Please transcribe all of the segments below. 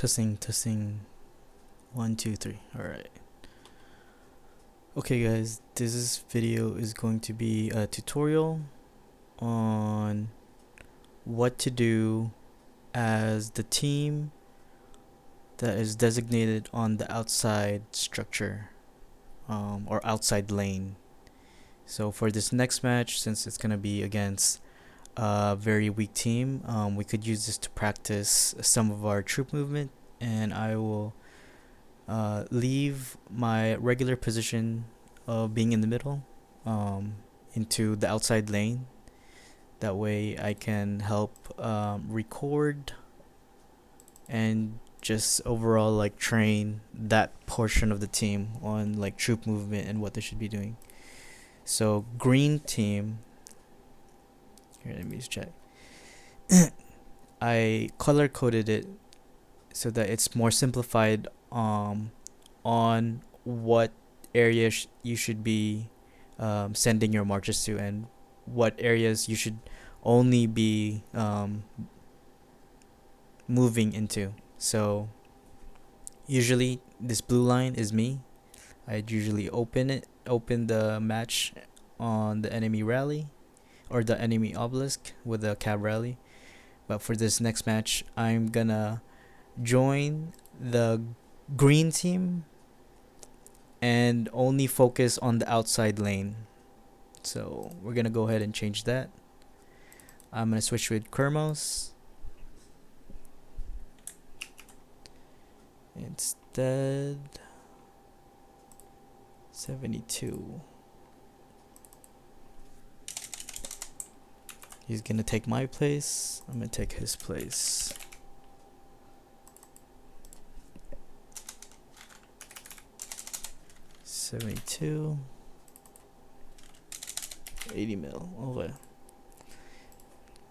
Testing. 1, 2, 3. All right. Okay, guys. This video is going to be a tutorial on what to do as the team that is designated on the outside structure, or outside lane. So for this next match, since it's gonna be against a very weak team, we could use this to practice some of our troop movement, and I will leave my regular position of being in the middle into the outside lane. That way I can help record and just overall like train that portion of the team on like troop movement and what they should be doing. So green team, here, let me just check. I color coded it so that it's more simplified on what area you should be sending your marches to, and what areas you should only be moving into. So usually this blue line is me. I'd usually open the match on the enemy rally or the enemy obelisk with the cab rally. But for this next match, I'm gonna join the green team and only focus on the outside lane. So we're gonna go ahead and change that. I'm gonna switch with Kermos instead. 72. He's gonna take my place. I'm gonna take his place. $72. 80 mil. Okay.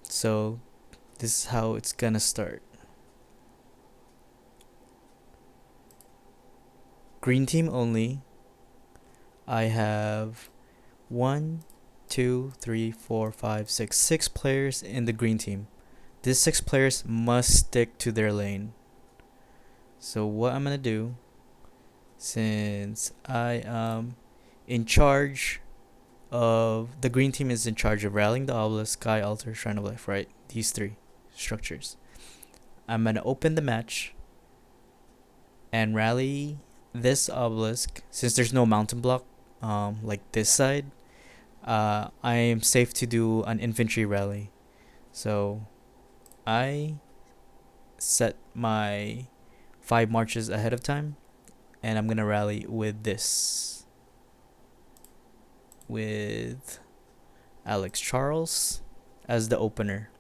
So this is how it's gonna start. Green team only. I have 6 players in the green team. These 6 players must stick to their lane. So what I'm gonna do, since I am in charge of the green team, is in charge of rallying the obelisk, sky altar, shrine of life, right? These 3 structures. I'm gonna open the match and rally this obelisk. Since there's no mountain block like this side, I am safe to do an infantry rally. So I set my 5 marches ahead of time, and I'm gonna rally with this, with Alex Charles as the opener.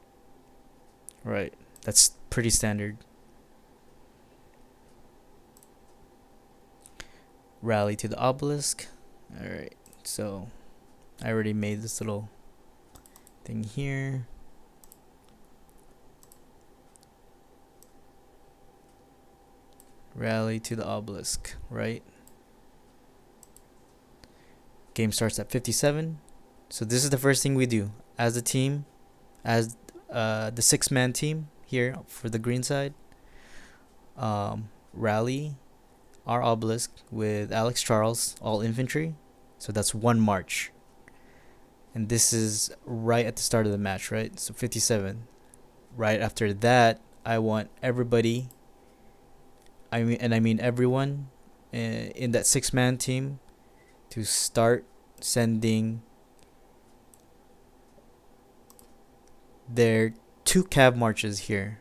Right, that's pretty standard. Rally to the obelisk. Alright, so I already made this little thing here. Rally to the obelisk, right? Game starts at 57. So this is the first thing we do as a team, as the 6-man team here for the green side. Rally our obelisk with Alex Charles, all infantry. So that's 1 march. And this is right at the start of the match, right? So 57. Right after that, I want everybody, I mean everyone in that 6-man team to start sending their 2 cav marches here,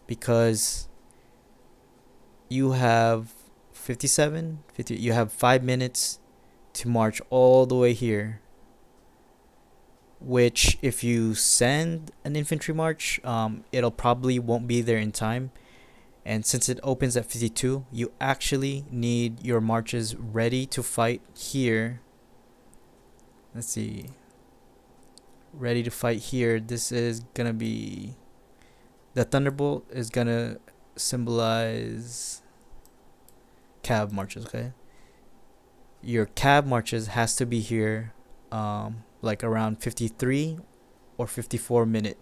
because you have 50, you have 5 minutes to march all the way here, which if you send an infantry march, it'll probably won't be there in time. And since it opens at 52, you actually need your marches ready to fight here. Let's see. Ready to fight here. This is gonna be, the thunderbolt is gonna symbolize cab marches, okay? Your cab marches has to be here like around 53 or 54 minute,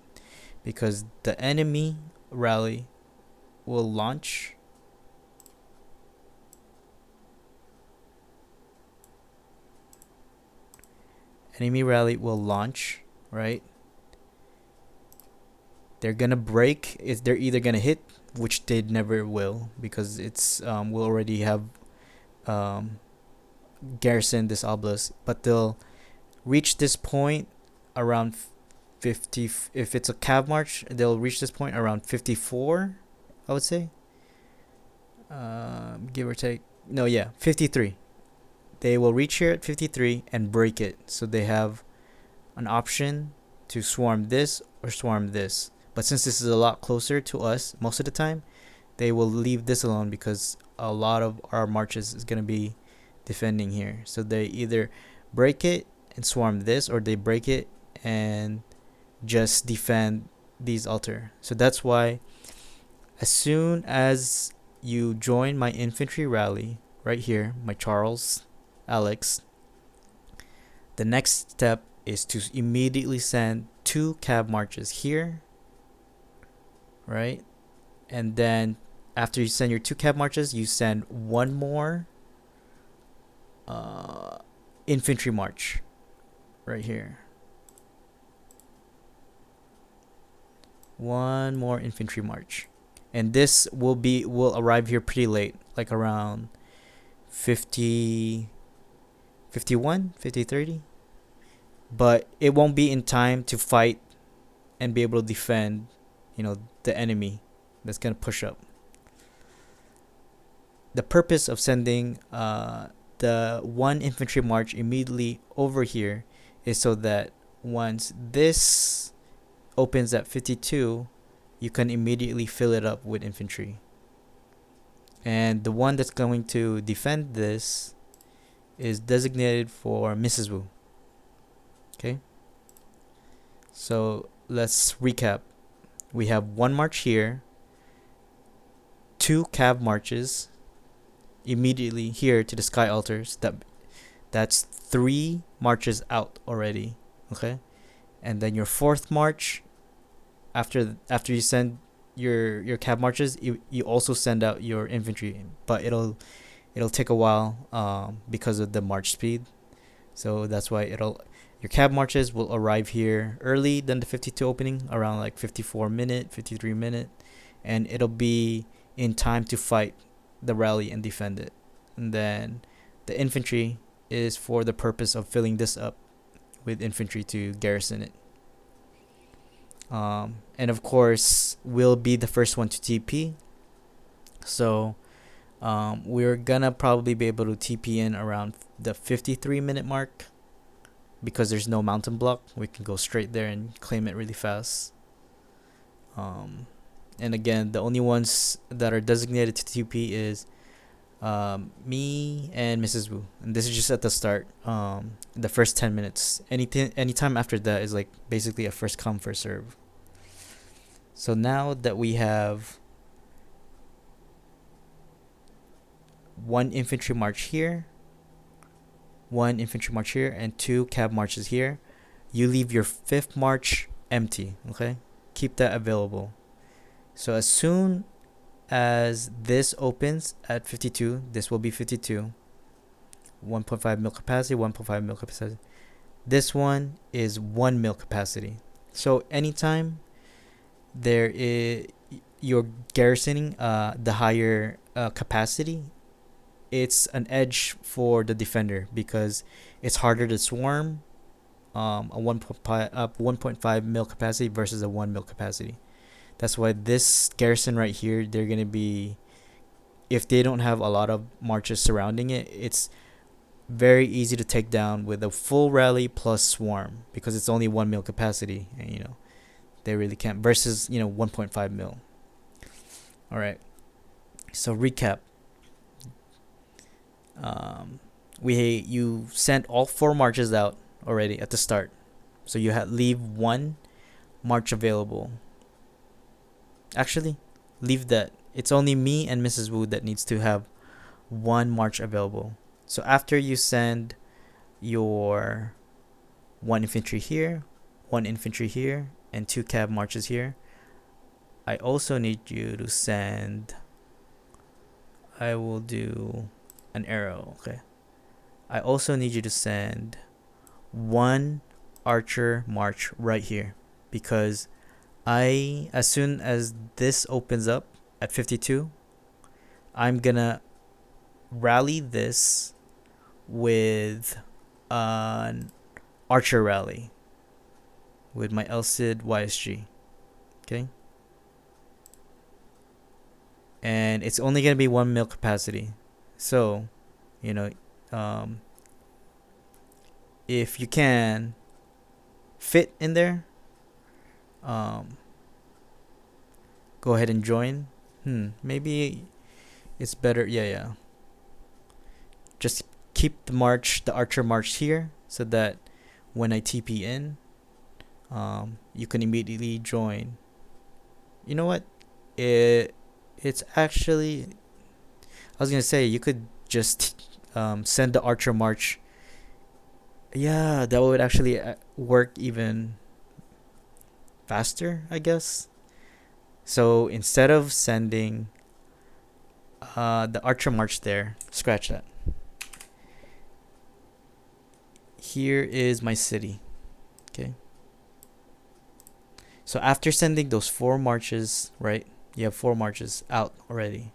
because the enemy rally will launch. Enemy rally will launch, right? They're gonna break. They're either gonna hit, which they never will, because it's we'll already have um, garrisoned this obelisk. But they'll reach this point around 50. If it's a cav march, they'll reach this point around 54, I would say. Give or take. No, yeah, 53. They will reach here at 53 and break it. So they have an option to swarm this or swarm this. But since this is a lot closer to us most of the time, they will leave this alone because a lot of our marches is going to be defending here. So they either break it and swarm this, or they break it and just defend these altar. So that's why as soon as you join my infantry rally right here, my Charles Alex, the next step is to immediately send 2 cav marches here, right? And then after you send your 2 cav marches, you send 1 more infantry march right here. 1 more infantry march. And this will arrive here pretty late, like around 50, 51, 50, 30. But it won't be in time to fight and be able to defend, the enemy that's going to push up. The purpose of sending the 1 infantry march immediately over here is so that once this opens at 52, you can immediately fill it up with infantry. And the one that's going to defend this is designated for Mrs. Wu. Okay? So let's recap. We have 1 march here, 2 cav marches immediately here to the sky altars. That's 3 marches out already. Okay? And then your 4th march, after you send your cav marches, you also send out your infantry, but it'll take a while because of the march speed. So that's why your cav marches will arrive here early than the 52 opening, around like 54 minute, 53 minute, and it'll be in time to fight the rally and defend it. And then the infantry is for the purpose of filling this up with infantry to garrison it. And of course, we'll be the first one to TP. So we're gonna probably be able to TP in around the 53-minute mark, because there's no mountain block. We can go straight there and claim it really fast. And again, the only ones that are designated to TP is me and Mrs. Wu, and this is just at the start. The first 10 minutes. Anytime after that is like basically a first come first serve. So now that we have 1 infantry march here, 1 infantry march here, and 2 cav marches here, you leave your 5th march empty. Okay, keep that available. So as soon as this opens at 52, this will be 52. 1.5 mil capacity, 1.5 mil capacity. This one is 1 mil capacity. So anytime you're garrisoning the higher capacity, it's an edge for the defender because it's harder to swarm a 1.5 mil capacity versus a 1 mil capacity. That's why this garrison right here, they're going to be, if they don't have a lot of marches surrounding it, it's very easy to take down with a full rally plus swarm, because it's only 1 mil capacity, and they really can't, versus 1.5 mil. All right, so recap. You sent all 4 marches out already at the start, so you leave 1 march available. Actually, leave that. It's only me and Mrs. Wu that needs to have 1 march available. So after you send your 1 infantry here, 1 infantry here, and 2 cav marches here, I also need you to send. I will do an arrow. Okay. I also need you to send one archer march right here, because as soon as this opens up at 52, I'm gonna rally this with an archer rally with my LCID YSG. Okay. And it's only gonna be 1 mil capacity. So, you know, um, if you can fit in there, um, go ahead and join. Maybe it's better. Yeah. Just keep the archer march here, so that when I TP in, you can immediately join. You know what? It's actually, I was gonna say you could just send the archer march. Yeah, that would actually work even faster, I guess. So instead of sending the archer march there, scratch that. Here is my city. Okay. So after sending those 4 marches, right? You have 4 marches out already.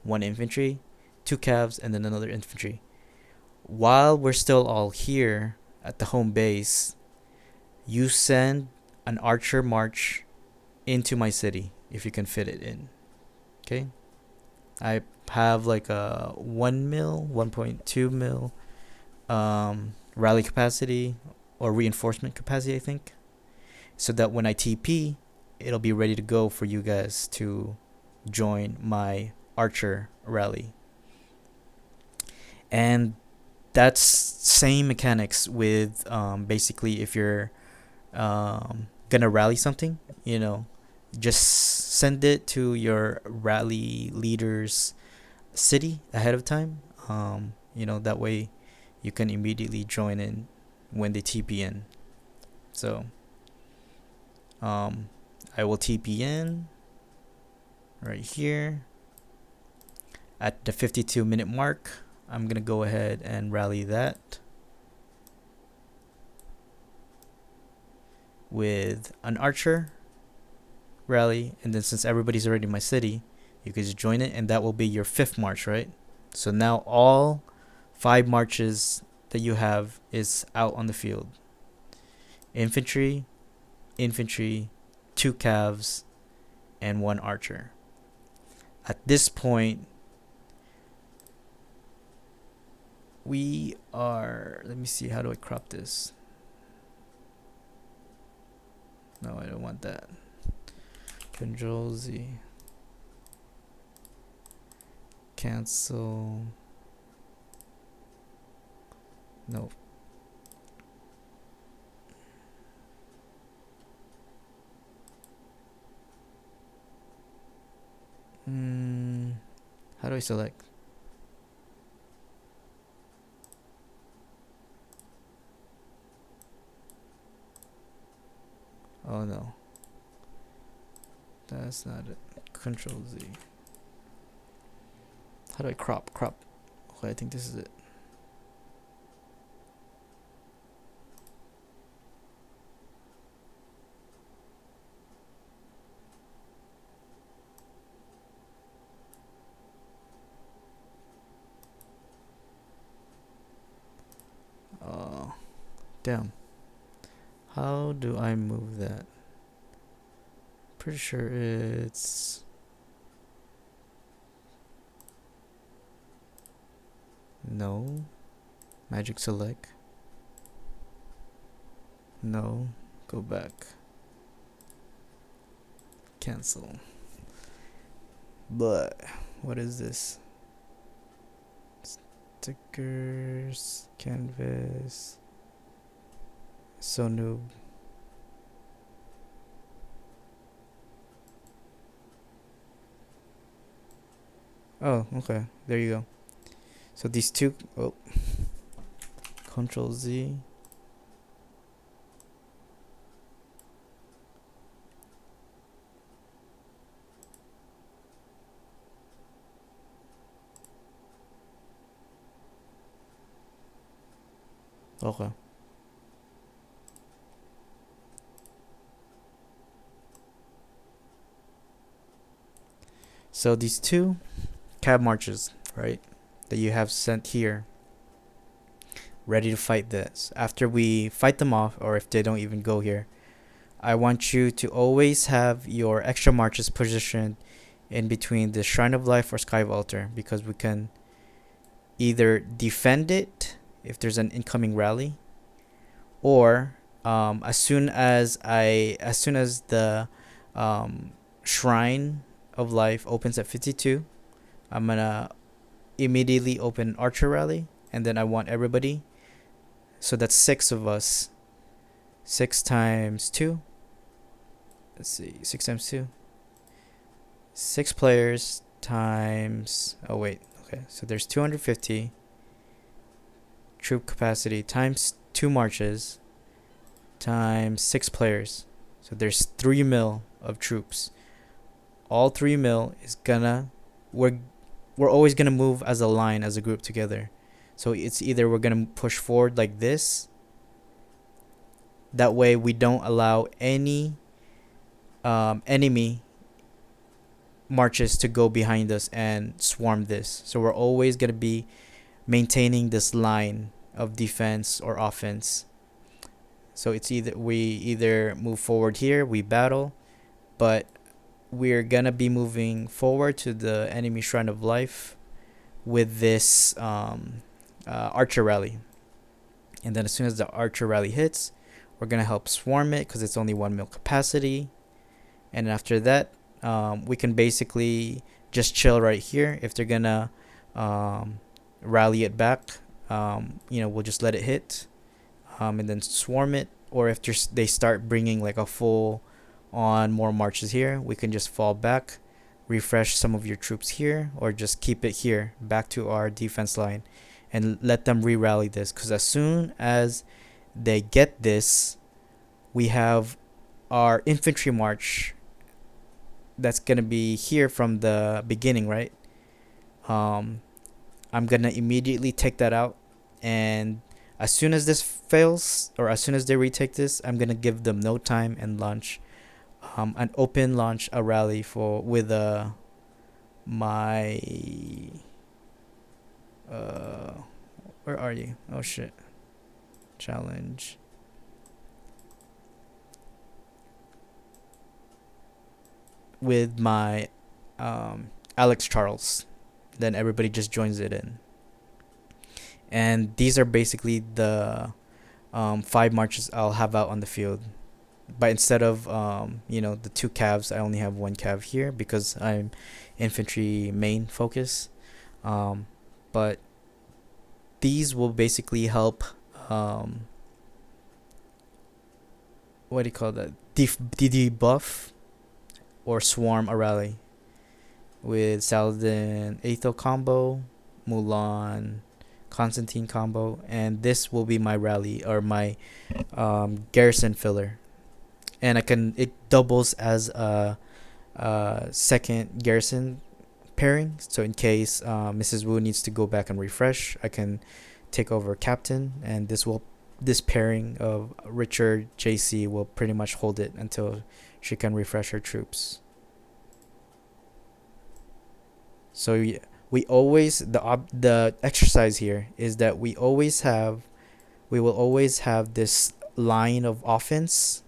1 infantry, 2 cavs, and then another infantry. While we're still all here at the home base, you send an archer march into my city if you can fit it in. Okay? I have like a 1 mil, 1.2 mil rally capacity or reinforcement capacity, I think. So that when I TP, it'll be ready to go for you guys to join my archer rally. And that's same mechanics with basically if you're gonna rally something, just send it to your rally leader's city ahead of time. That way you can immediately join in when they TP in. So I will TP in right here at the 52-minute mark. I'm gonna go ahead and rally that with an archer rally, and then since everybody's already in my city, you can just join it, and that will be your 5th march, right? So now all 5 marches that you have is out on the field. Infantry, 2 cavs, and 1 archer. At this point, we are, let me see, how do I crop this? No, I don't want that. Control Z. Cancel. No. How do I select? Oh no. That's not it. Control Z. How do I crop? Okay, I think this is it. Oh, damn. How do I move that? Pretty sure it's... No. Magic select. No. Go back. Cancel. But what is this? Stickers, canvas. So noob. Oh, okay. There you go. So these two. Oh. Control Z. Okay. So these two cab marches, right, that you have sent here, ready to fight this. After we fight them off, or if they don't even go here, I want you to always have your extra marches positioned in between the Shrine of Life or Sky Altar, because we can either defend it if there's an incoming rally, or as soon as the Shrine of Life opens at 52, I'm gonna immediately open Archer Rally, and then I want everybody. So that's six of us. Six times two. Let's see, six times two. Six players times. Oh wait, okay. So there's 250 troop capacity times two marches times six players. So there's 3 mil of troops. All 3 mil is gonna we're always gonna move as a line, as a group together. So it's either we're gonna push forward like this. That way we don't allow any enemy marches to go behind us and swarm this. So we're always gonna be maintaining this line of defense or offense. So it's either we either move forward here, we battle, but we're gonna be moving forward to the enemy Shrine of Life with this Archer Rally. And then as soon as the Archer Rally hits, we're gonna help swarm it because it's only 1 mil capacity. And after that, we can basically just chill right here. If they're gonna rally it back, we'll just let it hit, and then swarm it. Or if they start bringing like a full on more marches here, we can just fall back, refresh some of your troops here, or just keep it here back to our defense line and let them re-rally this. Because as soon as they get this, we have our infantry march that's gonna be here from the beginning, right? I'm gonna immediately take that out, and as soon as this fails, or as soon as they retake this, I'm gonna give them no time and launch an open launch a rally for with my where are you? Oh shit. Challenge. With my Alex Charles. Then everybody just joins it in. And these are basically the 5 marches I'll have out on the field. But instead of the 2 calves, I only have 1 cav here because I'm infantry main focus. But these will basically help what do you call that? Debuff or swarm a rally with Saladin Aethel combo, Mulan Constantine combo, and this will be my rally or my garrison filler. And it doubles as a second garrison pairing. So in case Mrs. Wu needs to go back and refresh, I can take over captain, and this pairing of Richard JC will pretty much hold it until she can refresh her troops. So we always the exercise here is that we will always have this line of offense.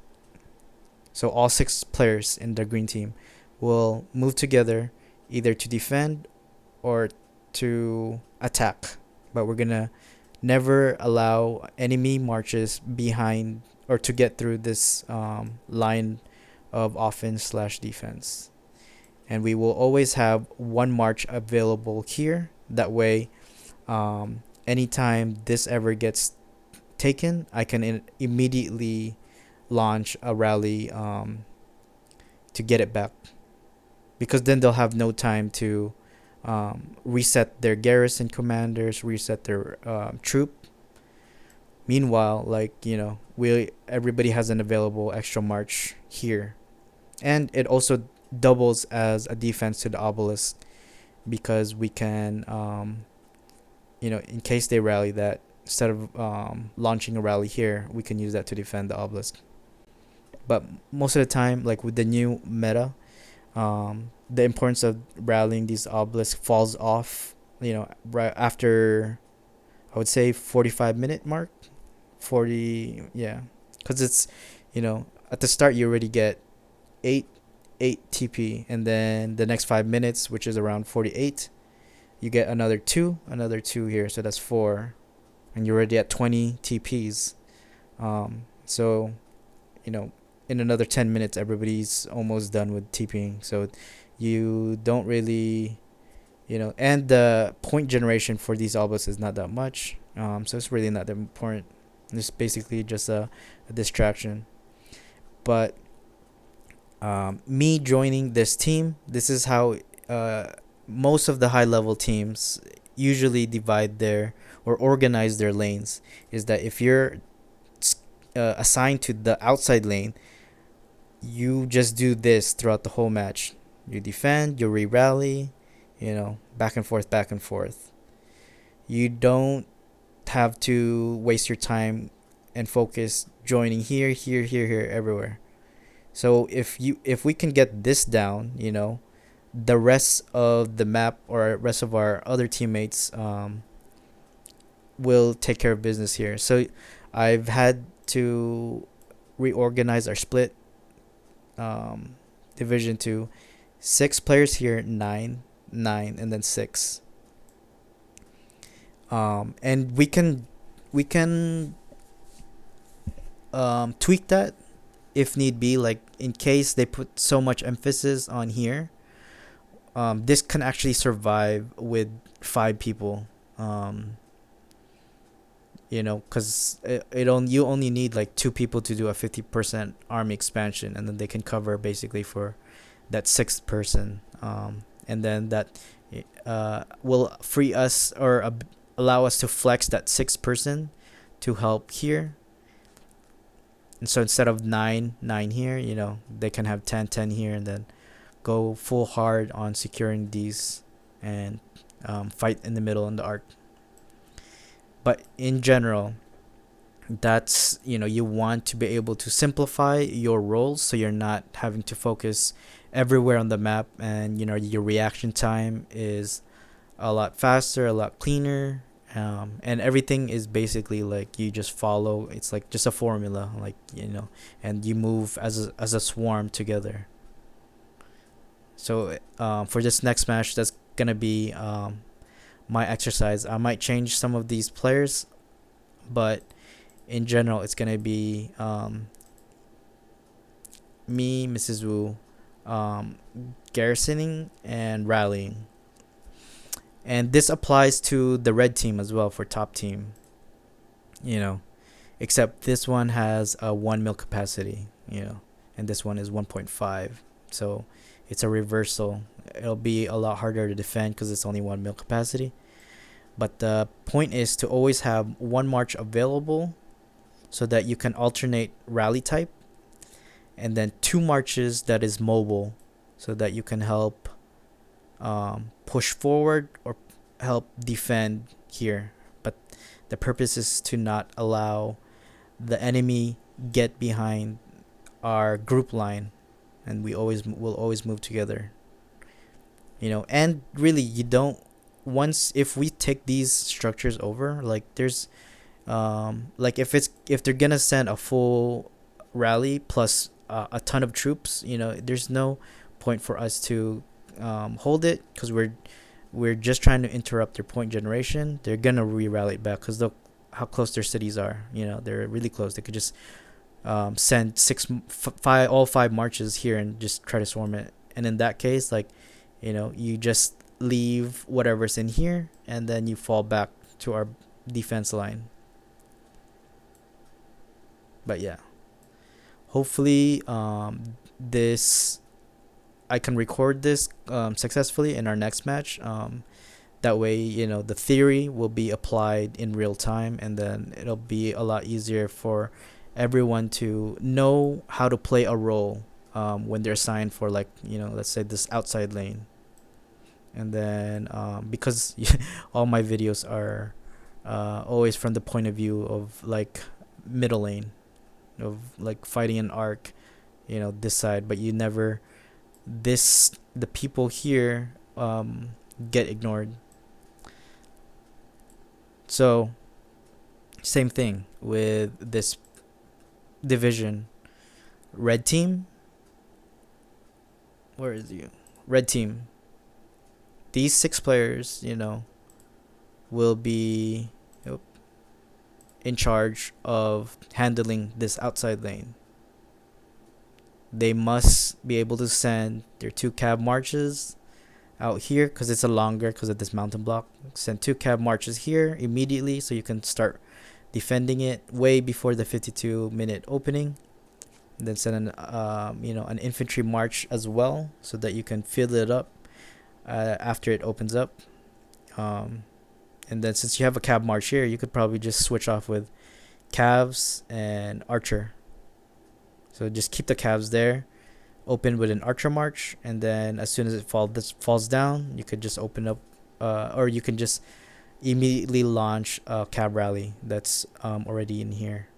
So all 6 players in the green team will move together either to defend or to attack. But we're gonna never allow enemy marches behind or to get through this line of offense/defense. And we will always have 1 march available here. That way, anytime this ever gets taken, I can immediately launch a rally to get it back. Because then they'll have no time to reset their garrison commanders, reset their troop. Meanwhile, everybody has an available extra march here. And it also doubles as a defense to the obelisk, because we can in case they rally that, instead of launching a rally here, we can use that to defend the obelisk. But most of the time, like with the new meta, the importance of rallying these obelisks falls off, right after, I would say, 45-minute mark. 40, yeah, because it's, at the start you already get 8 TP, and then the next 5 minutes, which is around 48, you get another two here, so that's 4, and you're already at 20 TPs. So, in another 10 minutes, everybody's almost done with TPing. So you don't really, and the point generation for these obelisks is not that much. So it's really not that important. It's basically just a distraction. But me joining this team, this is how most of the high level teams usually divide their or organize their lanes. Is that if you're assigned to the outside lane, you just do this throughout the whole match. You defend, you re-rally, back and forth, back and forth. You don't have to waste your time and focus joining here, here, here, here, everywhere. So if we can get this down, the rest of the map or rest of our other teammates will take care of business here. So I've had to reorganize our split division to 6 players here, 9, and then 6. And we can tweak that if need be, like in case they put so much emphasis on here. This can actually survive with 5 people. Because you only need like 2 people to do a 50% army expansion, and then they can cover basically for that 6th person. And then that will free us or allow us to flex that 6th person to help here. And so instead of 9 here, they can have 10 here, and then go full hard on securing these and fight in the middle in the arc. But in general, that's, you want to be able to simplify your roles so you're not having to focus everywhere on the map, and your reaction time is a lot faster, a lot cleaner, and everything is basically like you just follow. It's like just a formula, like, and you move as a swarm together. So for this next match, that's gonna be my exercise. I might change some of these players, but in general, it's gonna be me, Mrs. Wu, garrisoning and rallying. And this applies to the red team as well for top team. Except this one has a 1 mil capacity, and this one is 1.5. So it's a reversal. It'll be a lot harder to defend because it's only 1 mil capacity. But the point is to always have 1 march available so that you can alternate rally type, and then 2 marches that is mobile so that you can help push forward or help defend here. But the purpose is to not allow the enemy get behind our group line, and we will always move together. And really, you don't, once if we take these structures over, like there's like if they're gonna send a full rally plus a ton of troops, there's no point for us to hold it, because we're just trying to interrupt their point generation. They're gonna re-rally it back because how close their cities are. They're really close. They could just send all 5 marches here and just try to swarm it. And in that case, like, you just leave whatever's in here, and then you fall back to our defense line. But yeah, hopefully this I can record this successfully in our next match. That way, the theory will be applied in real time, and then it'll be a lot easier for everyone to know how to play a role when they're assigned for, like, let's say this outside lane. And then because all my videos are always from the point of view of like middle lane, of like fighting an arc, this side, but you never the people here get ignored. So same thing with this division. Red team, where is you? Red team. These 6 players, will be in charge of handling this outside lane. They must be able to send their 2 cab marches out here because it's a longer because of this mountain block. Send 2 cab marches here immediately so you can start defending it way before the 52-minute opening. And then send an infantry march as well so that you can fill it up after it opens up. And then since you have a cab march here, you could probably just switch off with calves and archer. So just keep the calves there, open with an archer march, and then as soon as it falls down, you could just open up, or you can just immediately launch a cab rally that's already in here,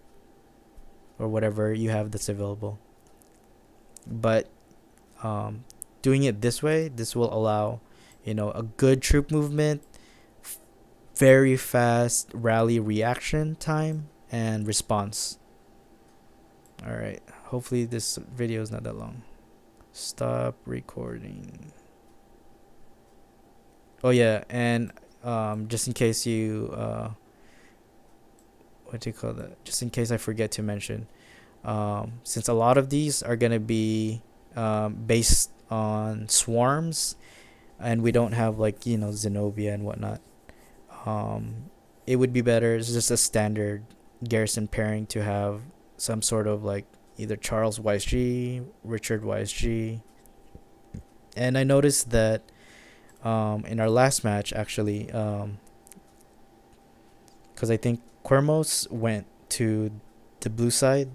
or whatever you have that's available. But doing it this way, this will allow, a good troop movement, very fast rally reaction time and response. All right. Hopefully this video is not that long. Stop recording. Oh yeah, and just in case you what do you call that? Just in case I forget to mention, since a lot of these are gonna be based on swarms, and we don't have like Zenobia and whatnot, it would be better. It's just a standard garrison pairing to have some sort of like either Charles YSG, Richard YSG. And I noticed that in our last match, actually, because I think Quermos went to the blue side,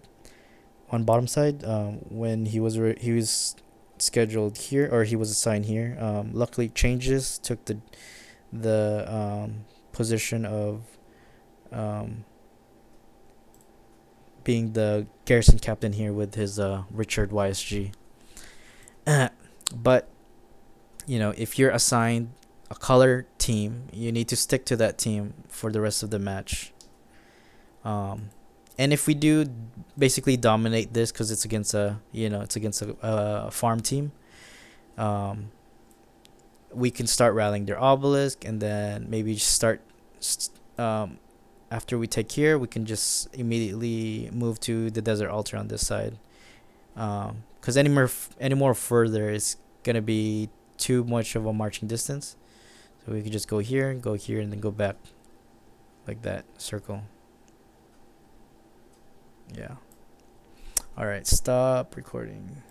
on bottom side, when he was scheduled here, or he was assigned here. Luckily, Changes took the position of being the garrison captain here with his Richard YSG. But if you're assigned a color team, you need to stick to that team for the rest of the match. And if we do basically dominate this, because it's against a farm team, we can start rallying their obelisk, and then maybe start after we take here, we can just immediately move to the desert altar on this side. Because any more further is gonna be too much of a marching distance. So we could just go here, and then go back like that, circle. Yeah. All right, stop recording.